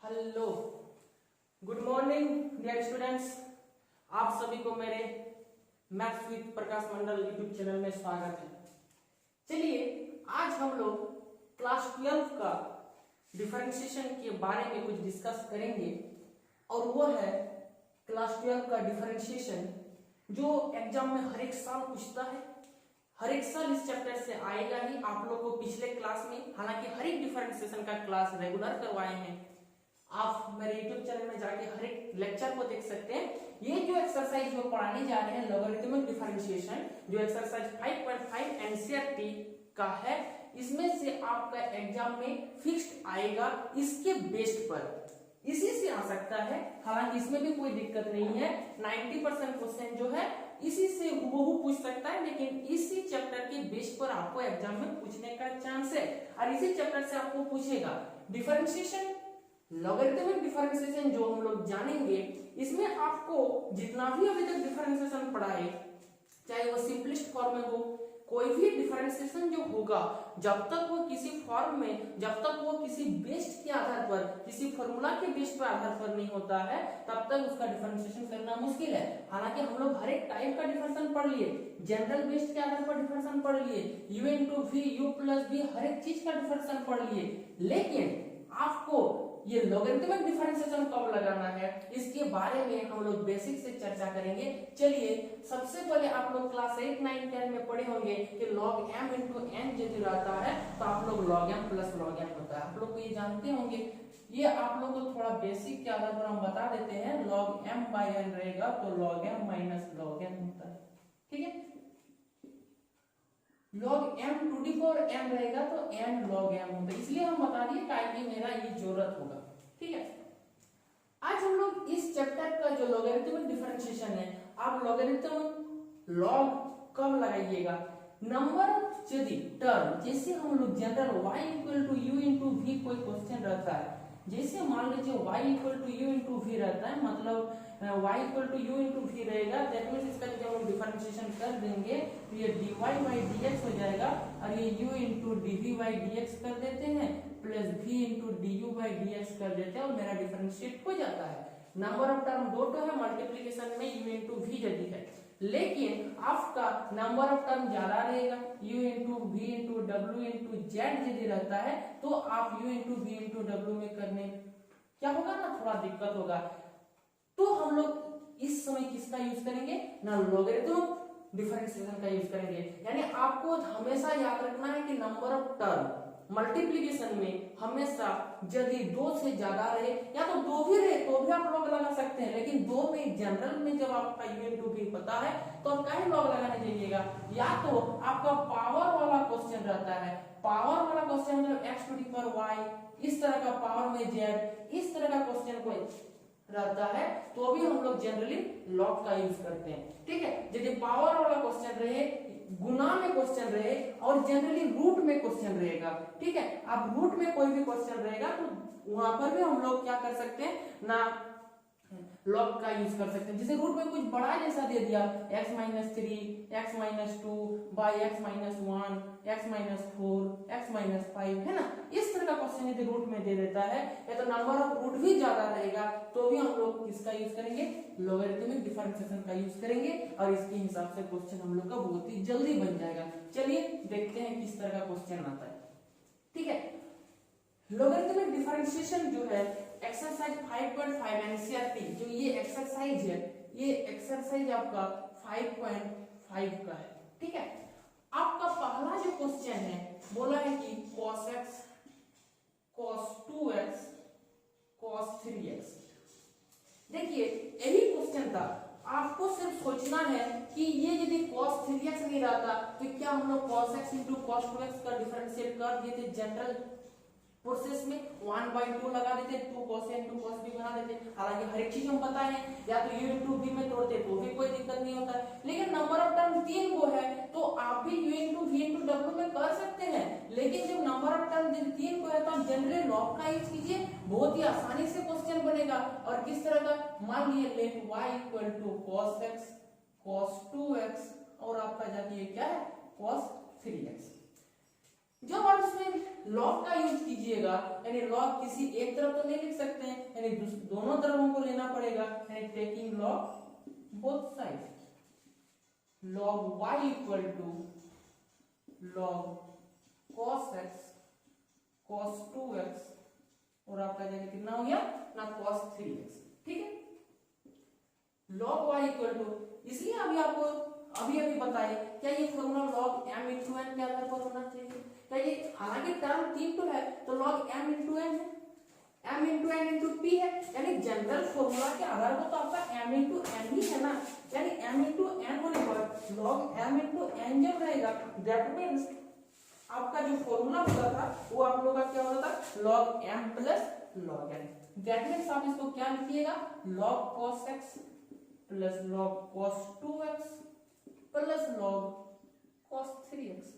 Hello, good morning dear students. आप सभी को मेरे maths with Prakash Mandal YouTube channel में स्वागत है। चलिए आज हम लोग क्लास 12 का डिफरेंशिएशन के बारे में कुछ डिस्कस करेंगे और वो है क्लास 12 का डिफरेंशिएशन जो एग्जाम में हर एक साल पूछता है। हर एक साल इस चैप्टर से आएगा ही। आप लोग को पिछले क्लास में हालांकि हर एक डिफरेंशिएशन का क्लास रेगुलर करवाए हैं, आप मेरे YouTube चैनल में जाके हर एक लेक्चर को देख सकते हैं। ये जो एक्सरसाइज जो पढ़ाने जा रहे हैं लॉगरिथमिक डिफरेंशिएशन, जो एक्सरसाइज 5.5 एनसीईआरटी का है, इसमें से आपका एग्जाम में फिक्स्ड आएगा इसके बेस्ड पर, इसी से आ सकता है। हालांकि इसमें भी कोई दिक्कत नहीं है, 90% क्वेश्चन जो है इसी से हूबहू पूछ सकता है, लेकिन इसी चैप्टर के बेस पर आपको एग्जाम में पूछने का चांस है और इसी चैप्टर से आपको पूछेगा। डिफरेंशिएशन, लॉगरिथमिक डिफरेंशिएशन जो हम लोग जानेंगे, इसमें आपको जितना भी अभी तक डिफरेंशिएशन पढ़ा है, चाहे वो सिंपलेस्ट फॉर्म में हो, कोई भी डिफरेंशिएशन जो होगा, जब तक वो किसी फॉर्म में, जब तक वो किसी बेस्ड के आधार पर, किसी फॉर्मूला के बेस्ड पर आधार पर नहीं होता है, तब तक उसका डिफरेंशिएशन करना मुश्किल है। हालांकि हम लोग हर एक टाइप का डिफरेंशिएशन पढ़ लिए, जनरल बेस्ड के आधार पर डिफरेंशिएशन पढ़ लिए, u into v, u plus v, हर एक चीज का डिफरेंशिएशन पढ़ लिए, लेकिन आपको ये लॉगरिथमिक डिफरेंशिएशन कब लगाना है, इसके बारे में हम लोग बेसिक से चर्चा करेंगे। चलिए सबसे पहले आप लोग क्लास 8, 9, 10 में पढ़े होंगे कि log m इंटू n यदि रहता है तो आप लोग log m plus log n होता है, आप लोग को ये जानते होंगे। ये आप लोग को थोड़ा बेसिक के आधार पर हम बता देते हैं, log m बाई n रहेगा तो log m minus log n होता है, ठीक है। log m to the power m रहेगा तो n log m होता है, इसलिए हम बता दिए ताकि मेरा ये जरूरत होगा, ठीक है। आज हम लोग इस चैप्टर का जो लॉगरिथमिक डिफरेंशिएशन है, आप लॉगरिथम लॉग कब लगाइएगा, नंबर ऑफ यदि टर्म, जैसे हम लोग general y equal to u into v कोई क्वेश्चन रहता है, जैसे मान लीजिए y equal to u into v रहता है, मतलब y equal to u into v रहेगा, दैट मींस इसका जब हम डिफरेंशिएशन कर देंगे तो ये dy बाई dx हो जाएगा और ये u into dv by dx कर देते हैं plus v into du by dx कर देते हैं और मेरा डिफरेंशिएट हो जाता है। नंबर ऑफ टर्म दो तो है, मल्टीप्लिकेशन में u इंटू v यदि है, लेकिन आपका नंबर ऑफ टर्म ज्यादा रहेगा, u into v into w into z यदि रहता है तो आप u into v into w में करने क्या होगा ना, थोड़ा दिक्कत होगा। तो हम लोग इस समय किसका यूज करेंगे ना, लॉगरिथम डिफरेंशिएशन का यूज करेंगे। यानी आपको हमेशा याद रखना है कि नंबर ऑफ टर्म मल्टीप्लिकेशन में हमेशा यदि दो से ज्यादा रहे या तो दो भी रहे तो भी आप लॉग लगा सकते हैं, लेकिन दो में जनरल में जब आपका u इंटू v पता है तो आप कहीं लॉग लगाने जाइएगा। या तो आपका पावर वाला क्वेश्चन रहता है, पावर वाला क्वेश्चन मतलब x to the power y, इस तरह का पावर में z, इस तरह का क्वेश्चन को रहता है तो भी हम लोग जनरली लॉग का यूज करते हैं, ठीक है। यदि पावर वाला क्वेश्चन रहे, गुना में क्वेश्चन रहे और जनरली रूट में क्वेश्चन रहेगा, ठीक है, अब रूट में कोई भी क्वेश्चन रहेगा तो वहां पर भी हम लोग क्या कर सकते हैं ना, लॉग का यूज कर सकते हैं। जैसे रूट में कुछ बड़ा जैसा दे दिया x minus 3, x minus 2 by x minus 1, x minus 4, x minus 5, है ना, इस तरह का क्वेश्चन यदि रूट में दे देता है या तो नंबर ऑफ रूट भी ज्यादा रहेगा तो भी हम लोग किसका यूज करेंगे, लॉगरिथमिक डिफरेंशिएशन का यूज करेंगे और इसके हिसाब से क्वेश्चन हम लोग का बहुत ही जल्दी बन जाएगा। चलिए देखते हैं किस तरह का क्वेश्चन आता है, ठीक है। लॉगरिथमिक डिफरेंशिएशन जो है एक्सरसाइज 5.5 एनसीईआरटी, जो ये एक्सरसाइज है, ये एक्सरसाइज आपका 5.5 का है, ठीक है। आपका पहला जो क्वेश्चन है बोला है कि cos x, cos 2x, cos 3x। देखिए यही क्वेश्चन था, आपको सिर्फ सोचना है कि ये यदि cos 3x नहीं रहता तो क्या हम लोग cos x into cos 2x का डिफरेंशिएट कर दिए थे जनरल प्रोसेस में, 1/2 लगा देते, 2 cos a into cos b बना देते। हालांकि हर एक चीज हम पता है, या तो u इंटू v में तोड़ते तो भी कोई दिक्कत नहीं होता, लेकिन नंबर ऑफ टर्म 3 को है तो आप भी u into v into w में कर सकते हैं, लेकिन जब नंबर ऑफ टर्म 3 को है तो आप जनरली लॉग का यूज कीजिए, बहुत ही आसानी से क्वेश्चन बनेगा। और किस तरह का, मान लिए let y equal to cos x, cos 2x और आपका जाती है क्या है cos 3x। जब आप इसमें लॉग का यूज कीजिएगा, यानी लॉग किसी एक तरफ तो नहीं लिख सकते हैं, यानी दोनों तरफ हमको लेना पड़ेगा, यानी taking log both side, log y equal to log cos x cos 2x और आपका जगह कितना हो गया ना cos 3x, ठीक है। log y इक्वल टू, इसलिए अभी आपको अभी बताए क्या ये formula log m into n के आधार पर होना चाहिए, क्या ये, हालांकि टर्म 3 तो है तो log m इंटू n है, m into n into p है, यानी जनरल फॉर्मूला के आधार पर तो आपका m इंटू n ही है ना, यानी m इंटू n होने पर log m इंटू n जब रहेगा दैट मीन्स आपका जो फॉर्मूला होता था वो आप लोगों का क्या होता था log m plus log n, that means आप इसको क्या लिखिएगा log cos x plus log cos 2x plus log cos 3x,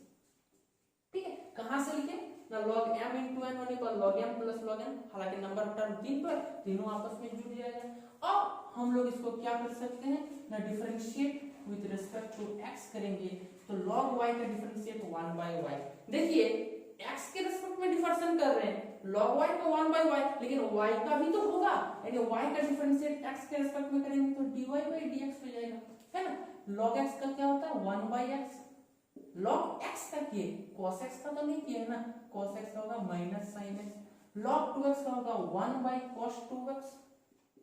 ठीक है। कहां से लिखे ना log m इंटू n होने पर log m plus log n, हालांकि नंबर टर्म 3 पर तीनों आपस में जुड़ जाएगा। अब हम लोग इसको क्या कर सकते हैं ना differentiate with respect to x करेंगे, तो log y का डिफरेंशिएट 1 by y, देखिए x के रिस्पेक्ट में डिफरेंशिएट कर रहे हैं, log y को 1 by y, लेकिन y का भी तो होगा, यानी y का डिफरेंशिएट x के रिस्पेक्ट में करेंगे तो dy by dx हो जाएगा, है ना। log x का क्या होता है 1 by x, log x का किए cos x का तो नहीं किया है ना, cos x का होगा minus sin x, log 2x का होगा 1 by cos 2x,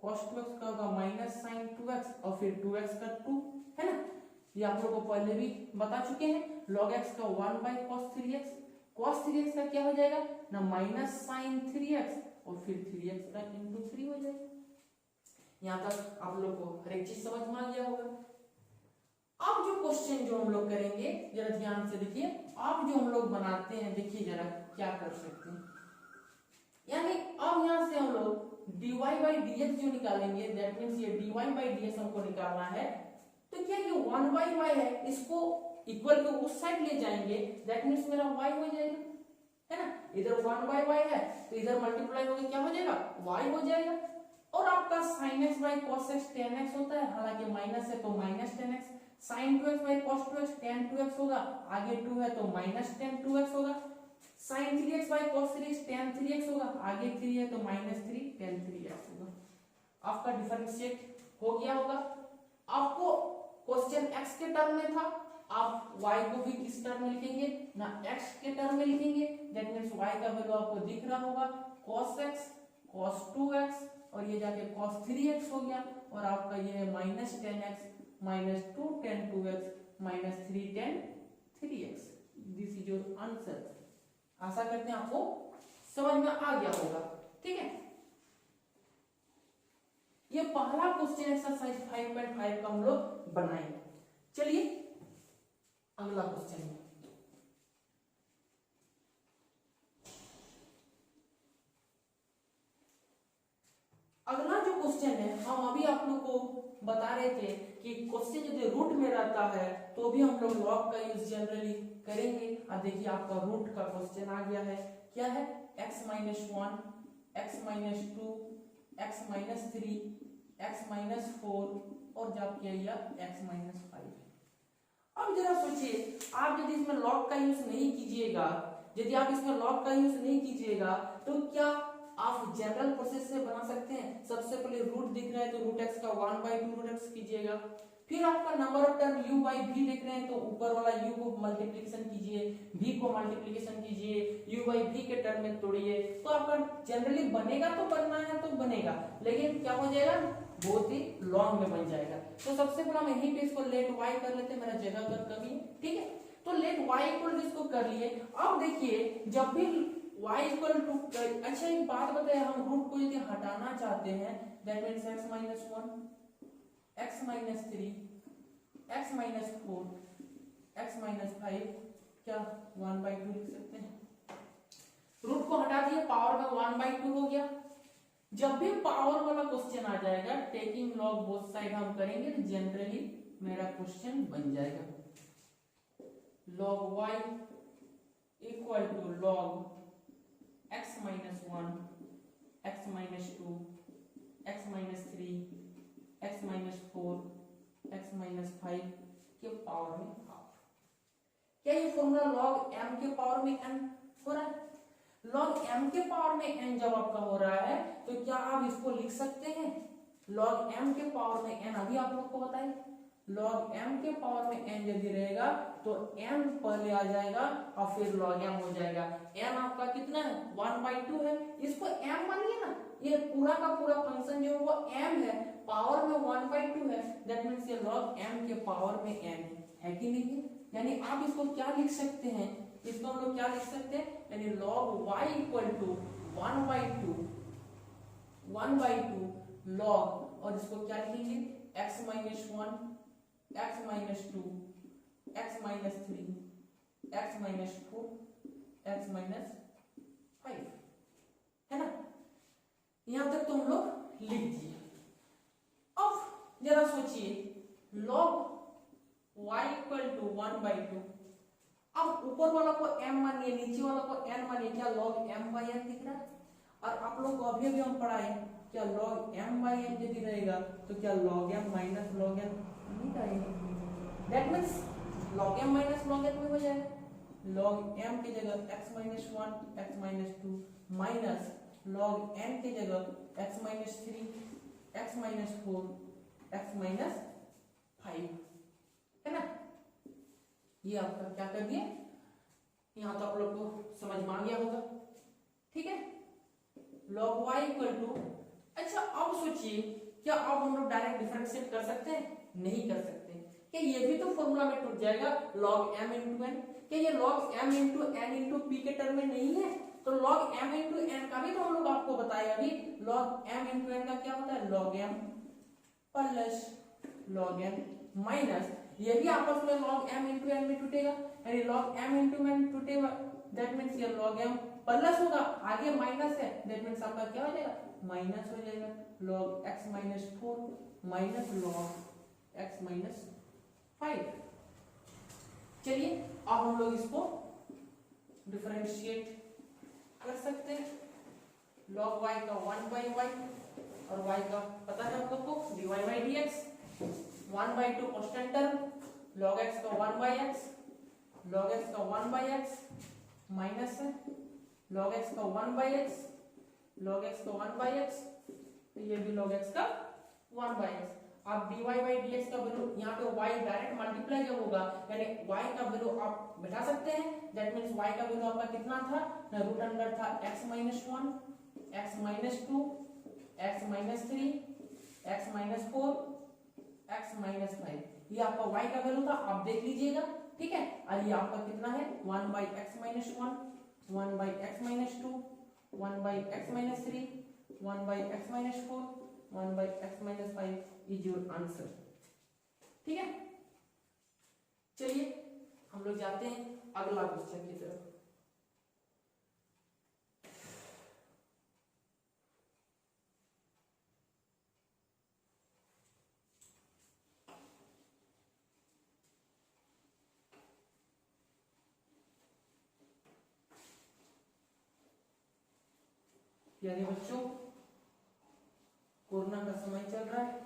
cos 2x का होगा माइनस sin 2x और फिर 2x का 2, है ना। ये आप लोगों को पहले भी बता चुके हैं, log x का 1 by cos 3x, cos 3x का क्या हो जाएगा ना माइनस sin 3x और फिर 3x का इंटू 3 हो जाएगा। यहाँ तक आप लोग को हर एक चीज समझ में आ गया होगा। अब जो क्वेश्चन जो हम लोग करेंगे जरा ध्यान से देखिए, अब जो हम लोग बनाते हैं देखिए जरा क्या कर सकते हैं, यानी अब यहाँ से हम लोग dy by dx जो निकालेंगे, दैट मीन्स ये dy by dx हमको निकालना है, तो क्या ये 1 by y है, इसको इक्वल के उस साइड ले जाएंगे, दैट मीन्स मेरा y हो जाएगा, है ना। इधर 1 by y है तो इधर मल्टीप्लाई होकर क्या हो जाएगा y हो जाएगा, और आपका sin x by cos x tan x होता है, हालांकि माइनस है तो minus tan x, sin 2x by cos 2x tan 2x होगा, आगे 2 है तो माइनस tan 2x होगा, sin 3x by cos 3x tan 3x होगा, आगे 3 है तो माइनस 3 tan 3x होगा। आपका डिफरेंशिएट हो गया होगा। आपको क्वेश्चन x के टर्म में था, आप y को भी किस टर्म में लिखेंगे ना x के टर्म में लिखेंगे, दैट मींस y का वैल्यू आपको दिख रहा होगा cos x cos 2x और ये जाके cos 3x हो गया, और आपका ये है minus tan x minus 2 tan 2x minus 3 tan 3x, this is your answer. आशा करते हैं आपको समझ में आ गया होगा, ठीक है। ये पहला क्वेश्चन एक्सरसाइज 5.5 का हम लोग बनाएंगे। चलिए अगला क्वेश्चन है, अगला जो क्वेश्चन है हम अभी आप लोग को बता रहे थे कि क्वेश्चन यदि रूट में रहता है तो भी हम लोग लॉग का यूज जनरली करेंगे। अब देखिए आपका रूट का क्वेश्चन आ गया है, क्या है x minus 1 x minus 2 x minus 3 x minus 4 और जब किया गया x माइनस 5। अब जरा सोचिए, आप यदि इसमें लॉग का यूज नहीं कीजिएगा, यदि आप इसमें लॉग का यूज नहीं कीजिएगा तो क्या आप जनरल प्रोसेस से बना सकते हैं। सबसे पहले रूट दिख रहा है तो रूट एक्स का 1 by 2 रूट एक्स कीजिएगा, फिर आपका number of term u by v देख रहे हैं तो ऊपर वाला u को मल्टीप्लिकेशन कीजिए, v को मल्टीप्लिकेशन कीजिए, u by v के टर्म में तोड़िए, तो आपका जनरली बनेगा तो बनना है तो बनेगा, लेकिन क्या हो जाएगा बहुत ही लॉन्ग में बन जाएगा। तो सबसे पहले हम यहीं पे इसको लेट y कर लेते हैं, मेरा जगह का कमी है, ठीक है। तो लेट y इक्वल इसको कर लिए। अब देखिए जब भी y इक्वल टू, अच्छा एक बात बताए, हम रूट को यदि हटाना चाहते हैं that means x minus 1 x minus 3 x minus 4 x minus 5 क्या 1 by 2 लिख सकते हैं। रूट को हटा दिए, पावर में 1 by 2 हो गया। जब भी पावर वाला क्वेश्चन आ जाएगा टेकिंग लॉग बोथ साइड हम करेंगे तो जनरली मेरा क्वेश्चन बन जाएगा log y equal to log x minus 1 x minus 2 x minus 3 x minus 4 x minus 5 के पावर में हाफ। क्या ये फॉर्मूला log m के पावर में n हो रहा है? log m के पावर में n जब आपका हो रहा है तो क्या आप इसको लिख सकते हैं log m के पावर में n? अभी आप लोग को बताइए, log m के पावर में n यदि रहेगा तो m पहले आ जाएगा और फिर log m हो जाएगा। m आपका कितना है 1/2 है, इसको m मानिए ना, ये पूरा का पूरा फंक्शन जो वो m है, पावर में 1/2 है, दैट मींस ये log m के पावर में n है कि नहीं? यानी आप इसको क्या लिख सकते हैं, इसको हम लोग क्या लिख सकते हैं, यानी log y equal to 1/2 log, और इसको क्या लिखेंगे x minus 1, x minus 2, x minus 3, x minus 4, x minus 5, है ना? यहां तक तो हम लोग लिख दिए। अब जरा सोचिए log y इक्वल टू 1/2, अब ऊपर वाला को m मानिए, नीचे वाला को n मानिए, क्या log m/n दिख रहा है? और आप लोग को अभी अभी हम पढ़ाए क्या log m/n यदि रहेगा तो क्या log m minus log n नहीं रहेगा? That means log m minus log n में हो जाएगा, log m की जगह x minus 1, x minus 2 minus log n की जगह x minus 3, x minus 4, x minus 5, है ना? ये आपका क्या कर दिए, यहां तो आप लोग को समझ में आ गया होगा, ठीक है? log y इक्वल टू, अच्छा अब सोचिए क्या अब हम लोग डायरेक्ट डिफरेंशिएट कर सकते हैं? नहीं कर सकते। क्या ये भी तो फॉर्मूला में टूट जाएगा log m इंटू n? क्या ये log m into n into p के टर्म में नहीं है? तो log m इंटू n का भी तो हम लोग आपको बताएगा अभी, log m इंटू n का क्या होता है log m plus log n minus, ये भी आपस में log m इंटू n में टूटेगा, यानी log m इंटू n टूटेगा, दैट मींस ये log m प्लस होगा, आगे माइनस है, दैट मींस आपका क्या हो जाएगा माइनस हो जाएगा, log x minus 4 minus log x minus 5। चलिए अब हम लोग इसको डिफरेंशिएट कर सकते हैं, log y का 1/y और y का पता है हम लोग को dy/dx, 1/2 constant term, log x का 1/x, log x का 1/x माइनस है log x का 1/x, log x का 1/x, तो ये भी log x का 1/x। आप dy/dx का वैल्यू यहाँ पे y डायरेक्ट मल्टीप्लाई जब होगा यानी y का वैल्यू आप बैठा सकते हैं, दैट मींस y का वैल्यू आपका कितना था, रूट अंडर था x minus 1, x minus 2, x minus 3, x minus 4, x minus 5, ये आपका y का वैल्यू था, आप देख लीजिएगा, ठीक है? और ये आपका कितना है 1/x minus 1, 1/x minus 2, 1/x minus 3, 1/x minus 4, 1/x minus 5 is your answer, ठीक है? चलिए हम लोग जाते हैं अगला क्वेश्चन की तरफ। प्यारे बच्चों, कोरोना का समय चल रहा है,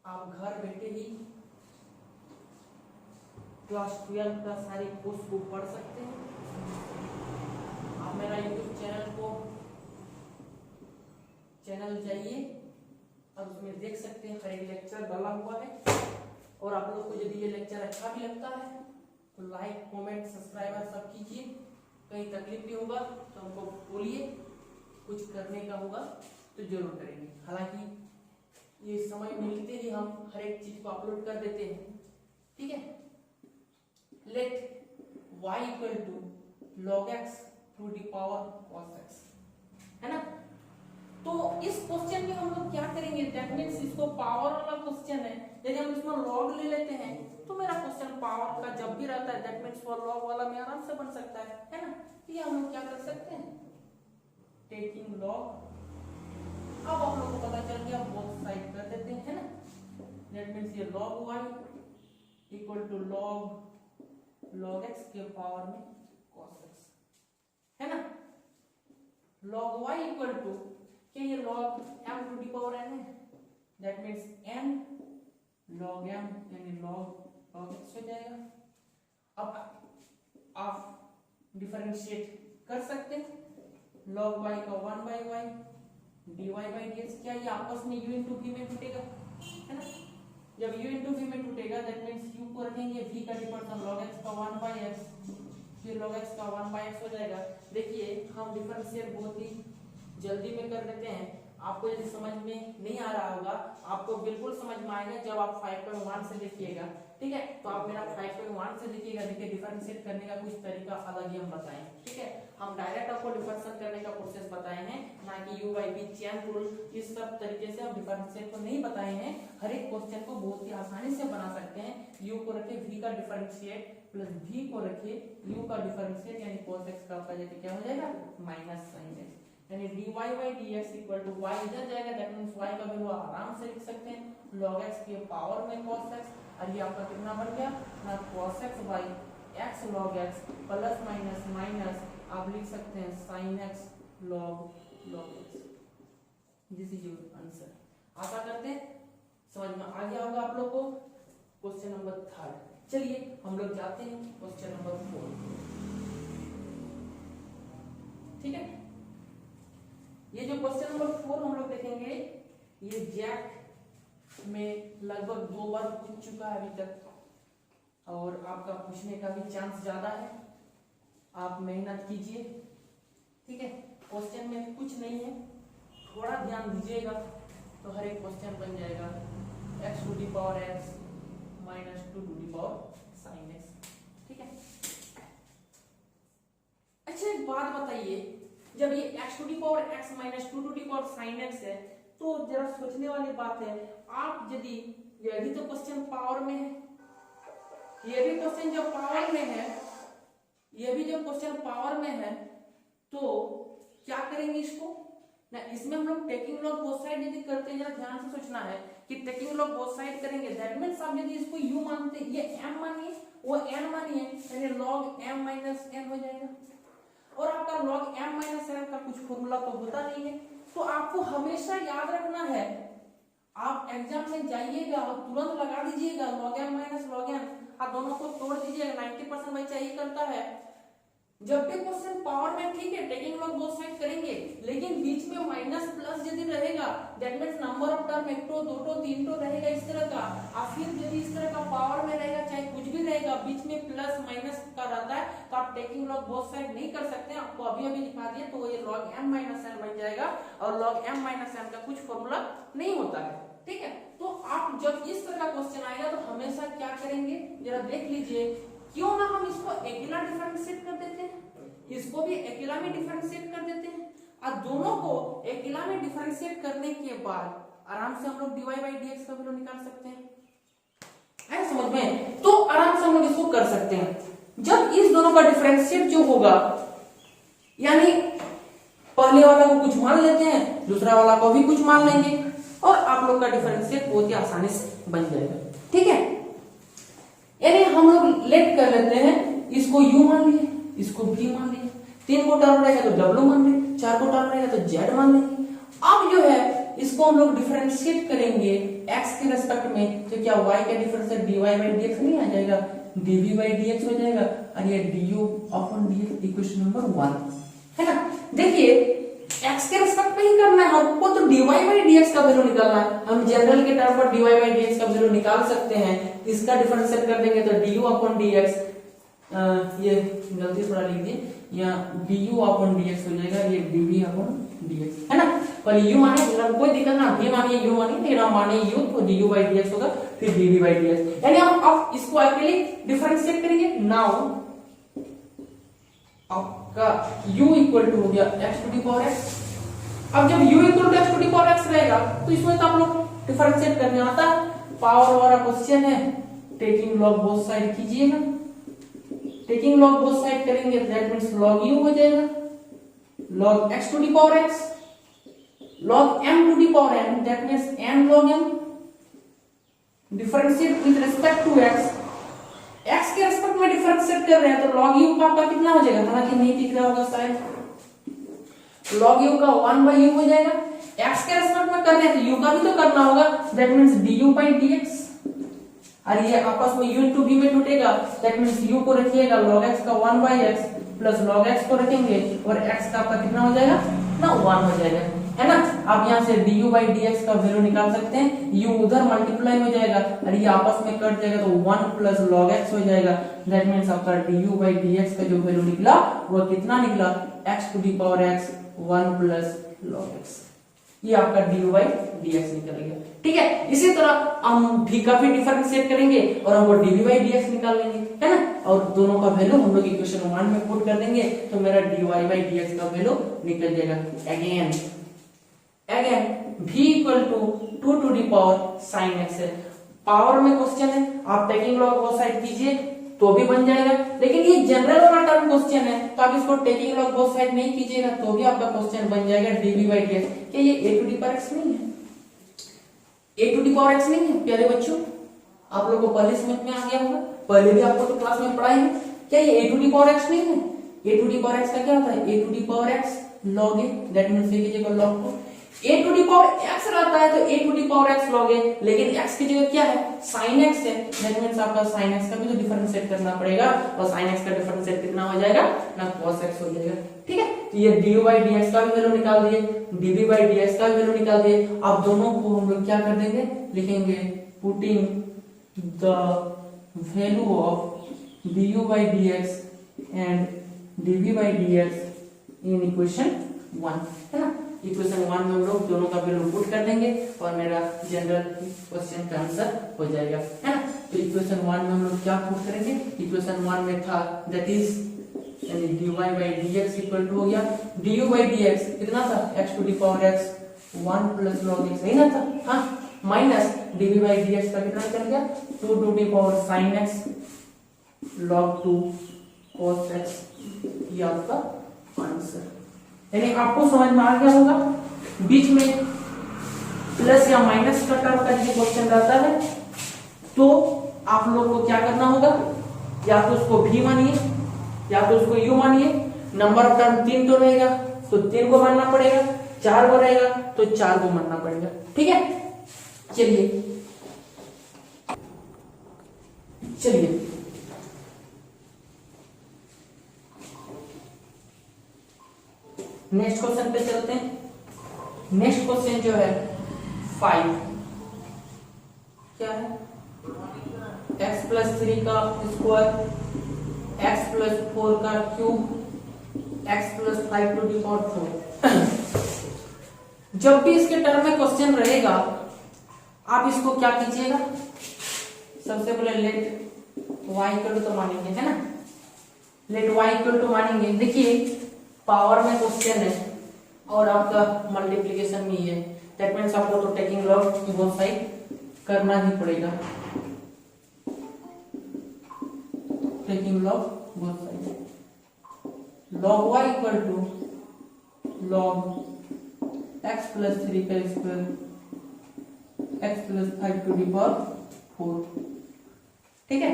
आप घर बैठे ही क्लास 12 का सारी कोर्स को पढ़ सकते हैं। आप मेरा यूट्यूब चैनल जाइए और उसमें देख सकते हैं, हर एक लेक्चर डाला हुआ है, और आप लोग को यदि ये लेक्चर अच्छा भी लगता है तो लाइक कमेंट सब्सक्राइब सब कीजिए। कहीं तकलीफ भी होगा तो हमको बोलिए, कुछ करने का होगा तो जरूर करेंगे। हालांकि ये समय मिलते ही हम हर एक चीज को अपलोड कर देते हैं, ठीक है? Let y equal to log x to the power cos x, है ना? तो इस क्वेश्चन में हम लोग क्या करेंगे, दैट मींस इसको पावर वाला क्वेश्चन है, यदि हम इसमें log ले लेते हैं तो मेरा क्वेश्चन पावर का जब भी रहता है दैट मींस वो log वाला में आराम से बन सकता है ना? ये हम लोग क्या कर सकते हैं, टेकिंग log, अब आप लोगों को पता चल गया, बोथ साइड कर देते हैं, है ना? दैट मींस ये log y equal to log x के पावर में cos x, है ना? log y इक्वल टू क्या ये log m to the power n है, that means n log m यानी log x हो जाएगा, अब आप डिफरेंशिएट कर सकते हैं, log y का 1/y dy/dx, क्या ये आपस में u इंटू v में टूटेगा, है ना। जब u इंटू v में टूटेगा दैट मीन्स u को रखेंगे v का डिफरेंस log x का 1/x, फिर log x का 1/x हो जाएगा। देखिए हम डिफरेंशिएट बहुत ही जल्दी में कर देते हैं, आपको यदि समझ में नहीं आ रहा होगा, आपको बिल्कुल समझ में आएगा जब आप 5.1 से देखिएगा, ठीक है। तो आप मेरा 5.1 से देखिएगा, देखिए डिफरेंशिएट करने का कुछ तरीका अलग ही हम बताएं, ठीक है। हम डायरेक्ट आपको डिफरेंशिएट करने का प्रोसेस बताए हैं, ना कि u by v chain rule, इस सब तरीके से हम डिफरेंशिएट को नहीं बताए हैं। हर एक क्वेश्चन को बहुत ही आसानी से बना सकते हैं। u को रखे v का डिफरेंशिएट प्लस v को रखे u का डिफरेंशिएट, यानी cos x का आपका जैसे क्या हो जाएगा माइनस sin x, यानी dy/dx इक्वल टू y इधर जाएगा, दैट मींस y का वैल्यू आराम से लिख सकते हैं log x के पावर में cos x, और ये आपका कितना बन गया ना cos x by x log x plus minus minus आप लिख सकते हैं sin x log x। This is your answer. आशा करते हैं समझ में आ गया होगा आप लोग को। क्वेश्चन नंबर 3, चलिए हम लोग जाते हैं क्वेश्चन नंबर 4, ठीक है। ये जो क्वेश्चन नंबर 4 हम लोग देखेंगे, ये जैक में लगभग 2 बार पूछ चुका है अभी तक, और आपका पूछने का भी चांस ज्यादा है। आप मेहनत कीजिए, ठीक है। क्वेश्चन में कुछ नहीं है, थोड़ा ध्यान दीजिएगा तो हर एक क्वेश्चन बन जाएगा x to the power x minus 2 to the power sin x, ठीक है। अच्छा एक बात बताइए, जब ये x to the power x minus 2 to the power sin x है, तो जरा सोचने वाली बात है, आप यदि ये भी तो क्वेश्चन पावर में है, ये भी क्वेश्चन जब पावर में है, ये भी जब क्वेश्चन पावर में है, तो क्या करेंगे इसको ना, इसमें हम लोग टेकिंग लॉग बोथ साइड यदि करते हैं, जरा ध्यान से सोचना है कि टेकिंग लॉग बोथ साइड करेंगे, दैट मींस आप यदि इसको u मानते हैं, ये m मानिए वो n मानिए, यानी log m माइनस n हो जाएगा। और आपका log m माइनस n का कुछ फॉर्मूला तो होता नहीं है, तो आपको हमेशा याद रखना है, आप एग्जाम में जाइएगा और तुरंत लगा दीजिएगा log m minus log n, आप दोनों को तोड़ दीजिएगा। 90% बच्चा यही करता है। जब भी क्वेश्चन पावर में, ठीक है, टेकिंग लॉग बोथ साइड करेंगे, लेकिन बीच में माइनस प्लस यदि रहेगा that means number of term 1 to 2 to 3 to रहेगा इस तरह का, और फिर यदि इस तरह का पावर में रहेगा, चाहे कुछ भी रहेगा, बीच में प्लस माइनस का रहता है, तो आप टेकिंग लॉग बोथ साइड नहीं कर सकते। आपको अभी दिखा दिया, तो ये log m माइनस n बन जाएगा, और log m माइनस n का कुछ फॉर्मूला नहीं होता है, ठीक है। तो आप जब इस तरह का क्वेश्चन आएगा तो हमेशा क्या करेंगे, जरा देख लीजिए, क्यों ना हम इसको अकेला डिफरेंशिएट कर देते हैं, इसको भी अकेला में डिफरेंशिएट कर देते हैं, और दोनों को अकेला में डिफरेंशिएट करने के बाद आराम से हम लोग dy/dx का वैल्यू निकाल सकते हैं, है समझ में। तो आराम से हम लोग इसको कर सकते हैं। जब इस दोनों का डिफरेंशिएट जो होगा, यानी पहले वाला को कुछ मान लेते हैं, दूसरा वाला को भी कुछ मान लेंगे, और आप लोग का डिफरेंशिएट बहुत ही आसानी से बन जाएगा, ठीक है। यानी हम लोग लेट कर लेते हैं, इसको u मान लिए, इसको v मान लिए, 3 को टर्म रहेगा तो w मान लेंगे, 4 को टर्म रहेगा तो z मान लेंगे। अब जो है इसको हम लोग डिफरेंशिएट करेंगे x के रेस्पेक्ट में, तो क्या y का डिफरेंशिएट dy/dx नहीं आ जाएगा, dv/dx हो जाएगा, और ये du/dx इक्वेशन नंबर 1 है ना। देखिए x के रेस्पेक्ट में ही करना है हमको, तो dy/dx का वैल्यू निकालना है। हम जनरल के टर्म पर dy/dx का वैल्यू निकाल सकते हैं, इसका डिफरेंशिएट कर देंगे तो du/dx, ये गलती थोड़ा लिख दिए, या du/dx हो जाएगा, ये dv/dx है ना। पर u माने कोई दिक्कत ना, v मानिए u मानिए, लेकिन हम माने u, तो du/dx होगा, फिर dv/dx, यानी हम अब इसको अकेले डिफरेंशिएट करेंगे। नाउ आपका u इक्वल टू हो गया x to the power x। अब जब u equal to x to the power x रहेगा, तो इसमें तो आप लोग डिफरेंशिएट करने आता है, पावर वाला क्वेश्चन है, टेकिंग लॉग बोथ साइड कीजिएगा, टेकिंग लॉग बोथ साइड करेंगे दैट मींस log u हो जाएगा, log x to the power x, log m to the power n that means n log m, differentiate with respect to x, x के respect में differentiate कर रहे हैं, तो log u का आपका कितना हो जाएगा, हालांकि नहीं दिख रहा होगा शायद, log u का 1/u हो जाएगा। x के रिस्पेक्ट में कर रहे हैं तो u का भी तो करना होगा, दैट मींस du/dx, और ये आपस में u इंटू v में टूटेगा, दैट मीन्स u को रखिएगा log x का 1/x प्लस log x को रखेंगे और x का आपका कितना हो जाएगा ना 1 हो जाएगा, है ना। आप यहाँ से du by dx का वैल्यू निकाल सकते हैं, u उधर मल्टीप्लाई हो जाएगा और ये आपस में कट जाएगा तो 1 प्लस log x हो जाएगा, दैट मीन्स आपका du by dx का जो वैल्यू निकला वो कितना निकला x to the power x 1 plus log x, ये आपका du by dx निकल गया। ठीक है, इसी तरह हम v का भी डिफरेंशिएट करेंगे और हम वो dv by dx निकाल लेंगे, है ना, और दोनों का वैल्यू हम लोग इक्वेशन 1 में पुट कर देंगे तो मेरा dy by dx का वैल्यू निकल जाएगा। Again v equal to 2 to the power sin x है, पावर में क्वेश्चन है, आप टेकिंग लॉग बोथ साइड कीजिए तो भी बन जाएगा, लेकिन ये जनरल वाला टर्म क्वेश्चन है तो आप इसको टेकिंग लॉग बोथ साइड नहीं कीजिएगा तो भी आपका क्वेश्चन बन जाएगा dv by dx। क्या ये a to the power x नहीं है, a to the power x नहीं है प्यारे बच्चों, आप लोगों को पहले समझ में आ गया होगा, पहले भी आपको तो क्लास में पढ़ाए हैं। क्या ये a to the power x नहीं है, a to the power x का क्या होता है a to the power x log a, that means a की जगह log 2, a to the power x रहता है तो a to the power x log a, लेकिन x की जगह क्या है sin x है, दैट मींस आपका sin x का भी तो डिफरेंशिएट करना पड़ेगा और sin x का डिफरेंशिएट कितना हो जाएगा ना cos x हो जाएगा। ठीक है, तो ये du by dx का भी वैल्यू निकाल दिए, dv by dx का भी वैल्यू निकाल दिए, अब दोनों को हम लोग क्या कर देंगे लिखेंगे putting the value of du by dx and dv by dx in equation 1, है ना। इक्वेशन 1 में हम लोग दोनों का वैल्यू पुट कर देंगे और मेरा जनरल क्वेश्चन का आंसर हो जाएगा, है ना। तो इक्वेशन 1 में हम लोग क्या पुट करेंगे, इक्वेशन 1 में था दैट इज यानी dy by dx equal to हो गया du by dx कितना था x to the power x 1 plus log x, नहीं ना था, हाँ, माइनस dv by dx का कितना चल गया 2 to the power sin x log 2 cos x, ये आपका आंसर, यानी आपको समझ में आ गया होगा। बीच में प्लस या माइनस का टर्म का यदि क्वेश्चन रहता है तो आप लोग को क्या करना होगा, या तो उसको v मानिए या तो उसको u मानिए, नंबर ऑफ टर्म 3 तो रहेगा तो 3 को मानना पड़ेगा, 4 को रहेगा तो 4 को मानना पड़ेगा। ठीक है, चलिए नेक्स्ट क्वेश्चन पे चलते हैं। नेक्स्ट क्वेश्चन जो है 5 क्या है x प्लस 3 का स्क्वायर x प्लस 4 का cube x plus 5 to the power 4। जब भी इसके टर्म में क्वेश्चन रहेगा आप इसको क्या कीजिएगा, सबसे पहले लेट y इक्वल टू मानेंगे, है ना, लेट y इक्वल टू मानेंगे। देखिए पावर में क्वेश्चन है और आपका मल्टीप्लिकेशन में ही है, दैट मींस आपको तो टेकिंग लॉग बोथ साइड करना ही पड़ेगा, taking log both side. log y equal to log x plus 3 का square x plus 5 to the power 4। ठीक है,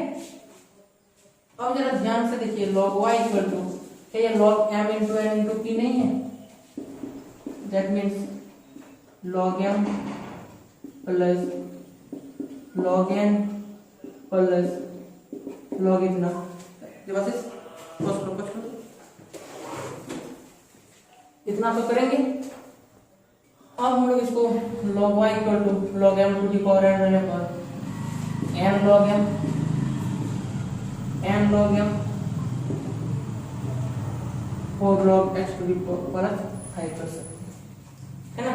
अब जरा ध्यान से देखिए log y इक्वल टू ये log m into n into p नहीं है, that means log m plus log n plus log इतना इतना तो करेंगे। अब हम लोग इसको log y equal to log m to the power n रहने पर n log m और log x to the power 5 कर सकते हैं, है ना।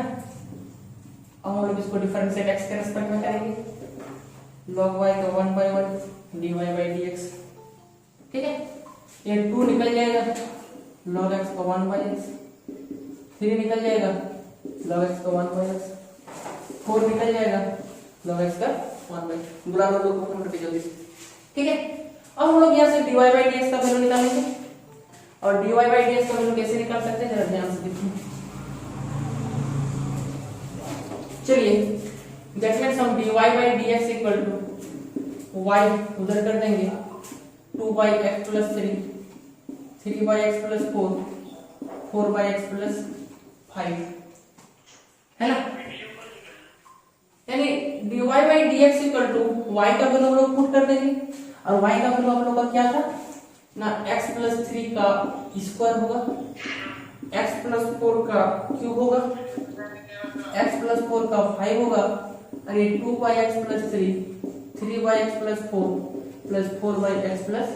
अब हम लोग इसको डिफरेंशिएट x के रेस्पेक्ट में करेंगे, log y का 1/1 dy by dx। ठीक है, ये 2 निकल जाएगा, log x का 1/x, 3 निकल जाएगा, log x का 1/x, 4 निकल जाएगा, log x का 1/x। बुला लो लोग को नोट जल्दी से। ठीक है, अब हम लोग यहाँ से dy by dx का वैल्यू निकालेंगे और dy by dx का वैल्यू कैसे निकाल सकते हैं जरा ध्यान से देखिए। चलिए दैट मींस हम dy by dx equal to y उधर कर देंगे 2 by x plus 3, 3 by x plus 4, 4 by x plus 5, है ना। यानी dy by dx equal to y का वैल्यू हम लोग पुट कर देंगे और y का वैल्यू हम लोग का क्या था ना x प्लस 3 का स्क्वायर होगा, x प्लस 4 का क्यूब होगा, x प्लस 4 का 5 होगा और ये 2 by x plus 3 by x plus 4 plus 4 by x plus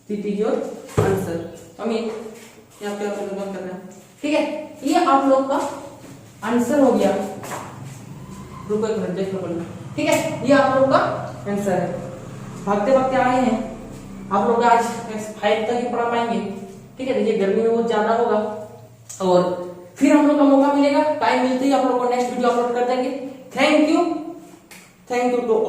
this is your answer. Amit यहाँ पे आप लोग कर रहे हैं, ठीक है, ये आप लोग का आंसर हो गया। रुको एक मिनट देखो पहले, ठीक है, ये आप लोग का आंसर है। भागते भागते आए हैं आप लोग आज 5 तक ही पढ़ा पाएंगे, ठीक है। देखिए गर्मी में बहुत ज्यादा होगा और फिर हम लोग का मौका मिलेगा, टाइम मिलते ही आप लोग को नेक्स्ट वीडियो अपलोड कर देंगे। Thank you to all.